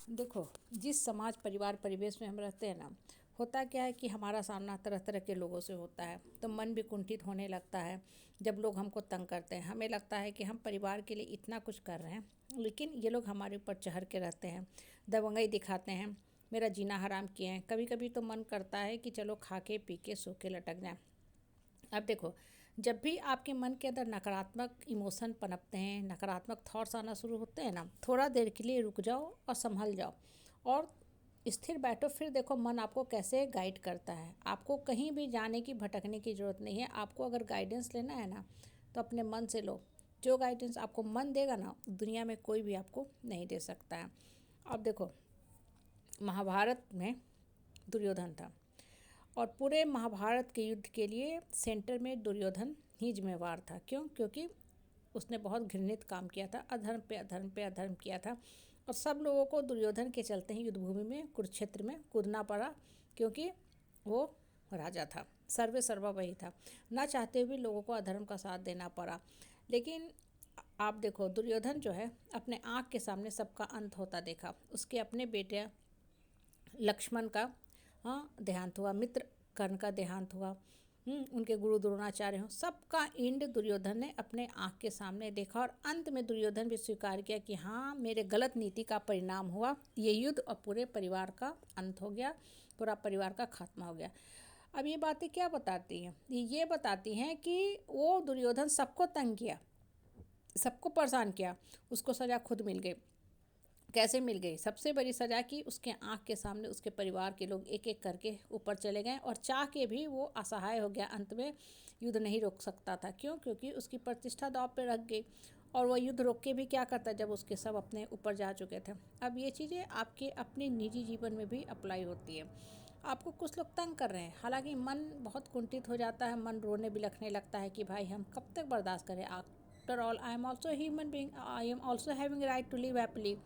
देखो, जिस समाज परिवार परिवेश में हम रहते हैं ना, होता क्या है कि हमारा सामना तरह तरह के लोगों से होता है, तो मन भी कुंठित होने लगता है। जब लोग हमको तंग करते हैं, हमें लगता है कि हम परिवार के लिए इतना कुछ कर रहे हैं, लेकिन ये लोग हमारे ऊपर चढ़ के रहते हैं, दबंगई दिखाते हैं, मेरा जीना हराम किए हैं। कभी कभी तो मन करता है कि चलो खा के पी के सो के लटक जाएं। अब देखो, जब भी आपके मन के अंदर नकारात्मक इमोशन पनपते हैं, नकारात्मक थॉट्स आना शुरू होते हैं ना, थोड़ा देर के लिए रुक जाओ और संभल जाओ और स्थिर बैठो। फिर देखो मन आपको कैसे गाइड करता है। आपको कहीं भी जाने की भटकने की ज़रूरत नहीं है। आपको अगर गाइडेंस लेना है ना, तो अपने मन से लो। जो गाइडेंस आपको मन देगा ना, दुनिया में कोई भी आपको नहीं दे सकता है। अब देखो, महाभारत में दुर्योधन था और पूरे महाभारत के युद्ध के लिए सेंटर में दुर्योधन ही जिम्मेवार था। क्यों? क्योंकि उसने बहुत घृणित काम किया था, अधर्म पे अधर्म पे अधर्म किया था और सब लोगों को दुर्योधन के चलते ही युद्ध भूमि में कुरुक्षेत्र में कूदना पड़ा, क्योंकि वो राजा था, सर्वे सर्वा वही था। ना चाहते हुए लोगों को अधर्म का साथ देना पड़ा। लेकिन आप देखो, दुर्योधन जो है अपने आँख के सामने सबका अंत होता देखा। उसके अपने बेटे लक्ष्मण का देहांत हुआ, मित्र कर्ण का देहांत हुआ, उनके गुरु द्रोणाचार्य हो, सबका एंड दुर्योधन ने अपने आँख के सामने देखा। और अंत में दुर्योधन भी स्वीकार किया कि हाँ, मेरे गलत नीति का परिणाम हुआ ये युद्ध और पूरे परिवार का अंत हो गया, पूरा परिवार का खात्मा हो गया। अब ये बातें क्या बताती हैं? ये बताती हैं कि वो दुर्योधन सबको तंग किया, सबको परेशान किया, उसको सज़ा खुद मिल गई। कैसे मिल गई? सबसे बड़ी सज़ा की उसके आँख के सामने उसके परिवार के लोग एक एक करके ऊपर चले गए और चाह के भी वो असहाय हो गया। अंत में युद्ध नहीं रोक सकता था। क्यों? क्योंकि उसकी प्रतिष्ठा दांव पे रख गई। और वह युद्ध रोक के भी क्या करता जब उसके सब अपने ऊपर जा चुके थे। अब ये चीज़ें आपके अपने निजी जीवन में भी अप्लाई होती है। आपको कुछ लोग तंग कर रहे हैं, हालांकि मन बहुत कुंठित हो जाता है, मन रोने बिलखने लगता है कि भाई हम कब तक बर्दाश्त करें। After all I am also human being, I am also having right to live happily.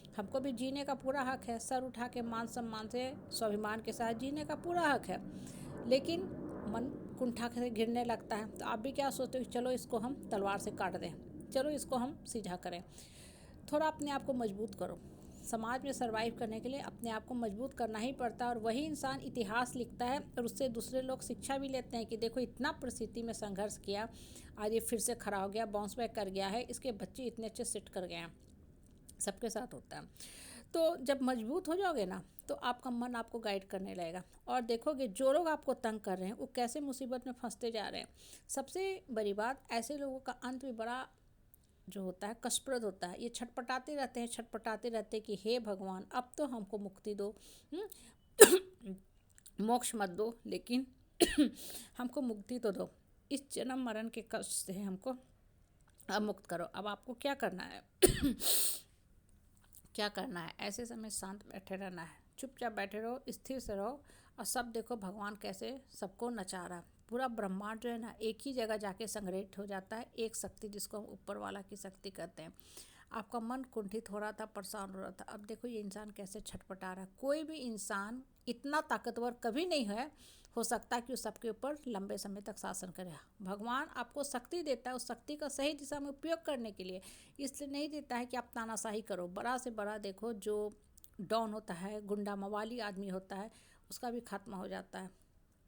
हमको भी जीने का पूरा हक है, सर उठा के मान सम्मान से स्वाभिमान के साथ जीने का पूरा हक है। लेकिन मन कुंठा से गिरने लगता है, तो आप भी क्या सोचते हो? चलो इसको हम तलवार से काट दें, चलो इसको हम सीधा करें। थोड़ा अपने आप को मजबूत करो। समाज में सर्वाइव करने के लिए अपने आप को मजबूत करना ही पड़ता है और वही इंसान इतिहास लिखता है और उससे दूसरे लोग शिक्षा भी लेते हैं कि देखो, इतना परिस्थिति में संघर्ष किया, आज ये फिर से खड़ा हो गया, बाउंस बैक कर गया है, इसके बच्चे इतने अच्छे सेट कर गए हैं। सबके साथ होता है। तो जब मजबूत हो जाओगे ना, तो आपका मन आपको गाइड करने लगेगा और देखोगे जो लोग आपको तंग कर रहे हैं वो कैसे मुसीबत में फंसते जा रहे हैं। सबसे बड़ी बात, ऐसे लोगों का अंत भी बड़ा जो होता है कष्टप्रद होता है। ये छटपटाते रहते हैं, छटपटाते रहते हैं कि हे भगवान, अब तो हमको मुक्ति दो, मोक्ष मत दो, लेकिन हमको मुक्ति तो दो, इस जन्म मरण के कष्ट से हमको अब मुक्त करो। अब आपको क्या करना है? क्या करना है? ऐसे समय शांत बैठे रहना है, चुपचाप बैठे रहो, स्थिर से रहो और सब देखो भगवान कैसे सबको नचा रहा है। पूरा ब्रह्मांड जो है ना, एक ही जगह जाके संग्रहित हो जाता है, एक शक्ति जिसको हम ऊपर वाला की शक्ति कहते हैं। आपका मन कुंठित हो रहा था, परेशान हो रहा था, अब देखो ये इंसान कैसे छटपटा रहा है। कोई भी इंसान इतना ताकतवर कभी नहीं है हो सकता कि उस सबके ऊपर लंबे समय तक शासन करे। भगवान आपको शक्ति देता है, उस शक्ति का सही दिशा में उपयोग करने के लिए, इसलिए नहीं देता है कि आप तानाशाही करो। बड़ा से बड़ा देखो, जो डॉन होता है, गुंडा मवाली आदमी होता है, उसका भी खात्मा हो जाता है।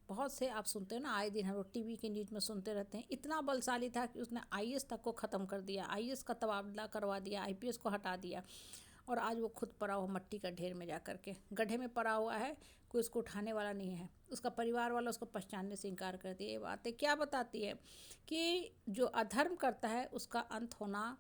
बहुत से आप सुनते हैं ना, आए दिन हम लोग टीवी के न्यूज़ में सुनते रहते हैं, इतना बलशाली था कि उसने आईएएस तक को ख़त्म कर दिया, आईएएस का तबादला करवा दिया, आईपीएस को हटा दिया और आज वो खुद पड़ा हुआ मट्टी का ढेर में जा कर के गड्ढे में पड़ा हुआ है। कोई उसको उठाने वाला नहीं है, उसका परिवार वाला उसको पहचानने से इनकार कर दिया। ये बातें क्या बताती है? कि जो अधर्म करता है उसका अंत होना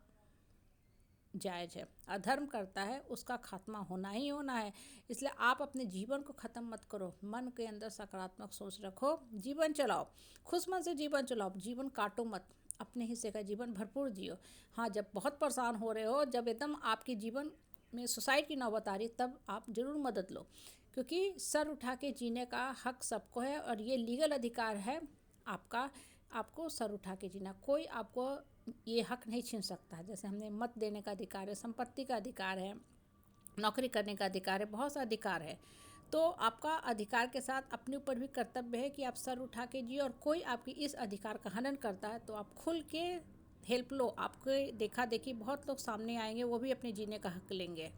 जायज़ है, अधर्म करता है उसका खात्मा होना ही होना है। इसलिए आप अपने जीवन को ख़त्म मत करो, मन के अंदर सकारात्मक सोच रखो, जीवन चलाओ, खुश मन से जीवन चलाओ, जीवन काटो मत, अपने हिस्से का जीवन भरपूर जियो। हाँ, जब बहुत परेशान हो रहे हो, जब एकदम आपके जीवन में सुसाइड की नौबत आ रही, तब आप ज़रूर मदद लो, क्योंकि सर उठा के जीने का हक सबको है और ये लीगल अधिकार है आपका। आपको सर उठा के जीना, कोई आपको ये हक नहीं छीन सकता है। जैसे हमने मत देने का अधिकार है, संपत्ति का अधिकार है, नौकरी करने का अधिकार है, बहुत सा अधिकार है। तो आपका अधिकार के साथ अपने ऊपर भी कर्तव्य है कि आप सर उठा के जिए और कोई आपकी इस अधिकार का हनन करता है तो आप खुल के हेल्प लो। आपके देखा देखी बहुत लोग सामने आएंगे, वो भी अपने जीने का हक लेंगे।